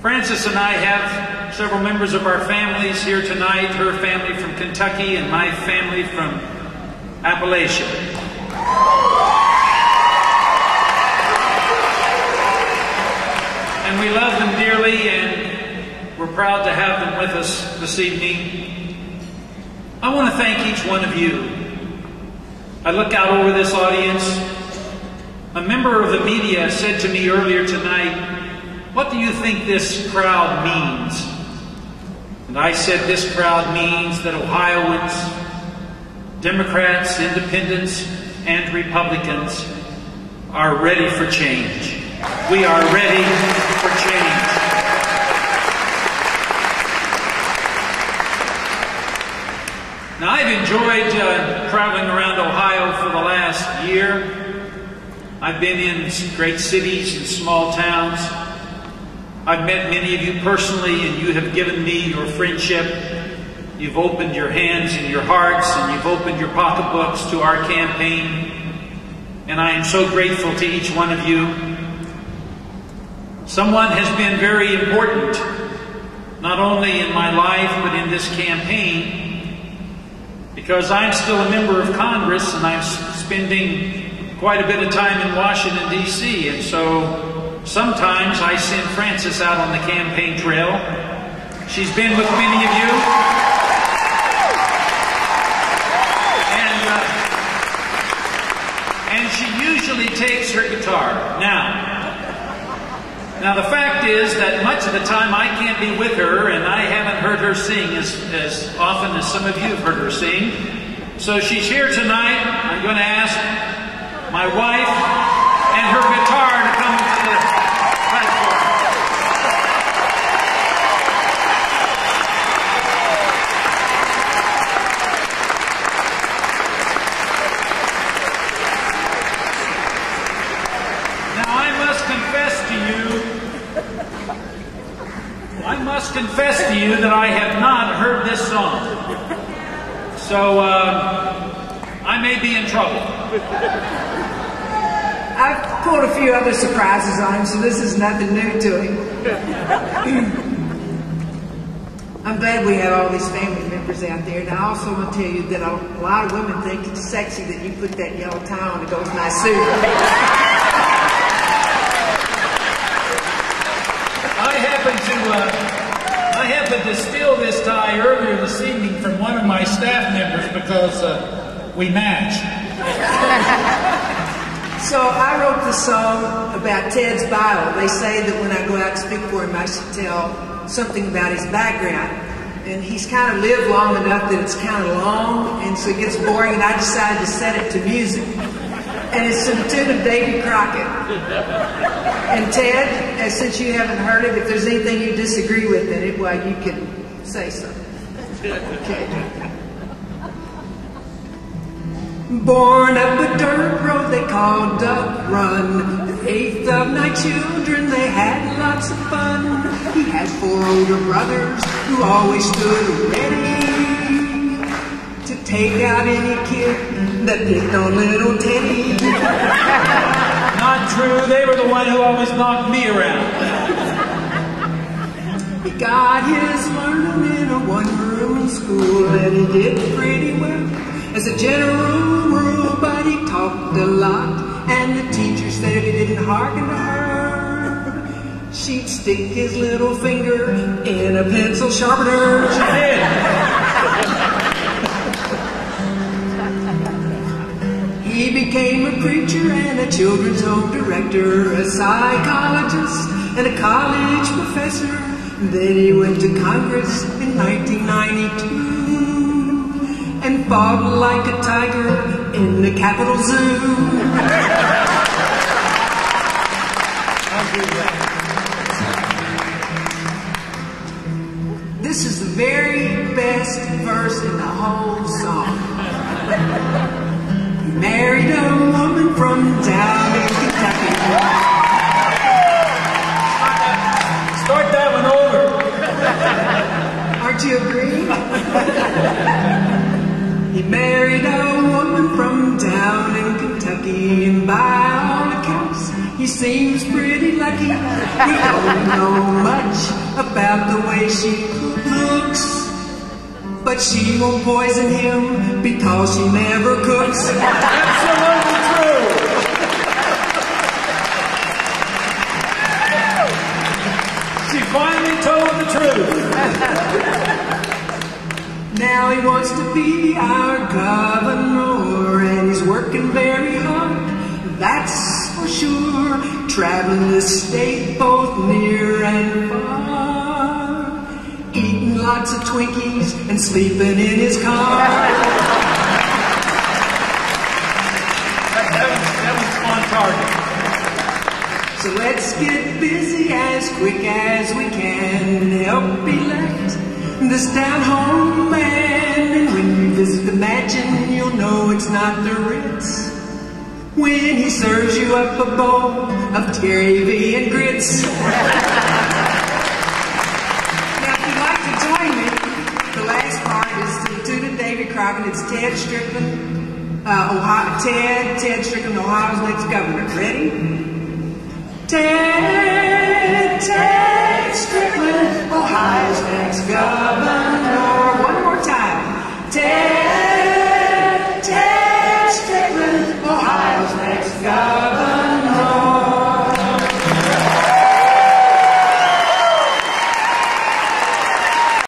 Frances and I have several members of our families here tonight, her family from Kentucky and my family from Appalachia. And we love them dearly, and we're proud to have them with us this evening. I want to thank each one of you. I look out over this audience. A member of the media said to me earlier tonight, "What do you think this crowd means?" And I said, this crowd means that Ohioans, Democrats, Independents, and Republicans are ready for change. We are ready for change. Now, I've enjoyed traveling around Ohio for the last year. I've been in great cities and small towns. I've met many of you personally, and you have given me your friendship. You've opened your hands and your hearts, and you've opened your pocketbooks to our campaign. And I am so grateful to each one of you. Someone has been very important, not only in my life, but in this campaign, because I'm still a member of Congress, and I'm spending quite a bit of time in Washington, D.C., and so sometimes I send Frances out on the campaign trail. She's been with many of you. And she usually takes her guitar. Now the fact is that much of the time I can't be with her, and I haven't heard her sing as often as some of you have heard her sing. So she's here tonight. I'm going to ask my wife and her guitar to come to the platform. Now I must confess to you that I have not heard this song. So I may be in trouble. I've pulled a few other surprises on him, so this is nothing new to him. I'm glad we have all these family members out there. And I also want to tell you that a lot of women think it's sexy that you put that yellow tie on to go with my suit. I happened to steal this tie earlier this evening from one of my staff members because we match. So I wrote this song about Ted's bio. They say that when I go out to speak for him, I should tell something about his background. And he's kind of lived long enough that it's kind of long, and so it gets boring, and I decided to set it to music. And it's to the tune of Davy Crockett. And Ted, since you haven't heard it, if there's anything you disagree with in it, well, you can say so. Okay. Born up a dirt road they called Duck Run. The 8th of 9 children, they had lots of fun. He had 4 older brothers who always stood ready to take out any kid that picked on little Teddy. Not true, they were the one who always knocked me around. He got his learning in a one-room school, and he did pretty well as a general rule, but he talked a lot, and the teacher said if he didn't hearken to her, she'd stick his little finger in a pencil sharpener. She did. He became a preacher and a children's home director, a psychologist and a college professor. Then he went to Congress in 1992 and fought like a tiger in the Capitol Zoo. This is the very best verse in the whole song. He married a woman from down in Kentucky. Start that one over. Aren't you agreeing? He married a woman from down in Kentucky, and by all accounts, he seems pretty lucky. He don't know much about the way she looks, but she won't poison him because she never cooks. Absolutely true. She finally told the truth. Now he wants to be our governor, and he's working very hard, that's for sure. Traveling the state both near and far, eating lots of Twinkies and sleeping in his car. That was on target. So let's get busy as quick as we can and help elect this down-home man. And when you visit the mansion, you'll know it's not the Ritz when he serves you up a bowl of gravy and grits. Now, if you'd like to join me, the last part is to the tune of David Crockett. It's Ted Strickland, Ted Strickland, Ohio's next governor. Ready? Ted